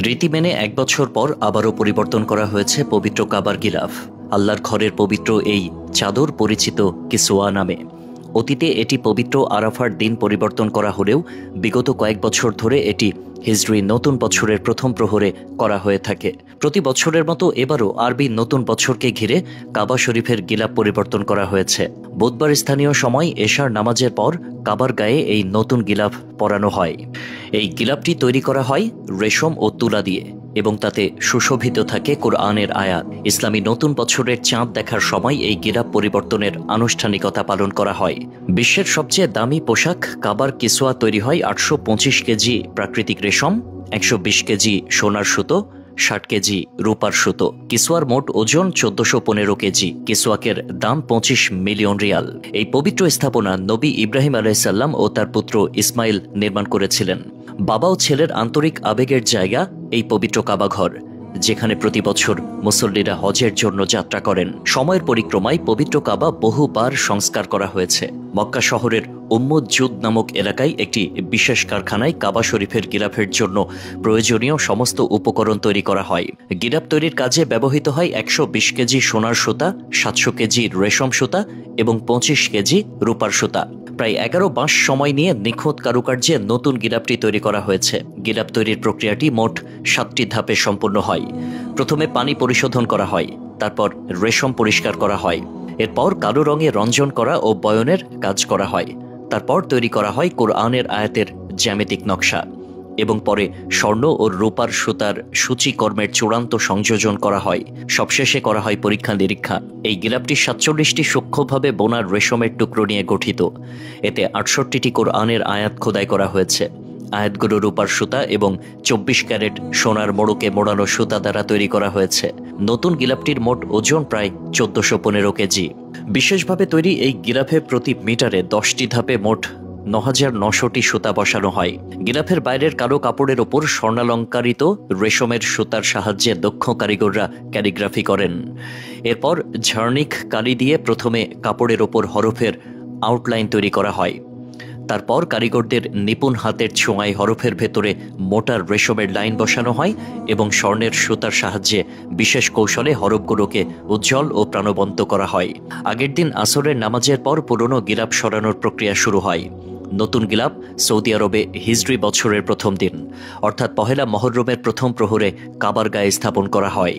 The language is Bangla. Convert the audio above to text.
রীতি মেনে ১ বছর পর আবারও পরিবর্তন করা হয়েছে পবিত্র কাবার গিলাফ। আল্লাহর ঘরের পবিত্র এই চাদর পরিচিত কিসওয়া নামে। অতীতে এটি পবিত্র আরাফার দিন পরিবর্তন করা হলেও বিগত কয়েক বছর ধরে এটি হিজরি নতুন বছরের প্রথম প্রহরে করা হয়ে থাকে। প্রতি বছরের মতো এবারও আরবি নতুন বছরকে ঘিরে কাবা শরীফের গিলাফ পরিবর্তন করা হয়েছে। বুধবার স্থানীয় সময় এশার নামাজের পর কাবার গায়ে এই নতুন গিলাফ পরানো হয়। এই গিলাফটি তৈরি করা হয় রেশম ও তুলা দিয়ে এবং তাতে সুশোভিত থাকে কোরআনের আয়াত। ইসলামী নতুন বছরের চাঁদ দেখার সময় এই গিলাফ পরিবর্তনের আনুষ্ঠানিকতা পালন করা হয়। বিশ্বের সবচেয়ে দামি পোশাক কাবার কিসওয়া তৈরি হয় ৮২৫ কেজি প্রাকৃতিক রেশম, ১২০ কেজি সোনার সুতো, ৬০ কেজি রূপার সুতো। কিসওয়ার মোট ওজন ১৪১৫ কেজি। কিসওয়াকের দাম ২৫ মিলিয়ন রিয়াল। এই পবিত্র স্থাপনা নবী ইব্রাহিম আলাইহিসসালাম ও তার পুত্র ইসমাইল নির্মাণ করেছিলেন। বাবা ও ছেলের আন্তরিক আবেগের জায়গা এই পবিত্র কাবাঘর, যেখানে প্রতি বছর মুসল্লিরা হজের জন্য যাত্রা করেন। সময়ের পরিক্রমায় পবিত্র কাবা বহুবার সংস্কার করা হয়েছে। মক্কা শহরের উম্মুদ-জুদ নামক এলাকায় একটি বিশেষ কারখানায় কাবা শরীফের গিলাফের জন্য প্রয়োজনীয় সমস্ত উপকরণ তৈরি করা হয়। গিলাফ তৈরির কাজে ব্যবহৃত হয় ১২০ কেজি সোনার সুতা, ৭০০ কেজি রেশম সুতা এবং ২৫ কেজি রূপার সুতা। প্রায় ১১ মাস সময় নিয়ে নিখুঁত কারুকার্যে নতুন গিলাফটি তৈরি করা হয়েছে। গিলাফ তৈরির প্রক্রিয়াটি মোট ৭টি ধাপে সম্পন্ন হয়। প্রথমে পানি পরিশোধন করা হয়, তারপর রেশম পরিষ্কার করা হয়, এরপর কালো রঙে রঞ্জন করা ও বয়নের কাজ করা হয়, তারপর তৈরি করা হয় কোরআনের আয়াতের জ্যামিতিক নকশা এবং পরে স্বর্ণ ও রূপার সুতার সূচিকর্মের চূড়ান্ত সংযোজন করা হয়। সবশেষে করা হয় পরীক্ষা নিরীক্ষা। এই গিলাফটি ৪৭টি সূক্ষ্মভাবে বোনা রেশমের টুকরো নিয়ে গঠিত। এতে ৬৮টি কোরআনের আয়াত খোদাই করা হয়েছে। আয়াতগুলো রূপার সুতা এবং ২৪ ক্যারেট সোনার মোড়কে মোড়ানো সুতা দ্বারা তৈরি করা হয়েছে। নতুন গিলাফটির মোট ওজন প্রায় ১৪১৫ কেজি। বিশেষভাবে তৈরি এই গিলাফে প্রতি মিটারে ১০টি ধাপে মোট ৯,৯০০টি সুতা বসানো হয়। গিলাফের বাইরের কালো কাপড়ের ওপর স্বর্ণালঙ্কারিত রেশমের সুতার সাহায্যে দক্ষ কারিগররা ক্যালিগ্রাফি করেন। এরপর ঝার্নিক কালি দিয়ে প্রথমে কাপড়ের ওপর হরফের আউটলাইন তৈরি করা হয়। তারপর কারিগরদের নিপুণ হাতের ছোঁয়ায় হরফের ভেতরে মোটা রেশমের লাইন বসানো হয় এবং স্বর্ণের সুতার সাহায্যে বিশেষ কৌশলে হরফগুলোকে উজ্জ্বল ও প্রাণবন্ত করা হয়। আগের দিন আসরের নামাজের পর পুরনো গিলাফ সরানোর প্রক্রিয়া শুরু হয়। নতুন গিলাফ সৌদি আরবে হিজরি বছরের প্রথম দিন অর্থাৎ পহেলা মহররমের প্রথম প্রহরে কাবার গায়ে স্থাপন করা হয়।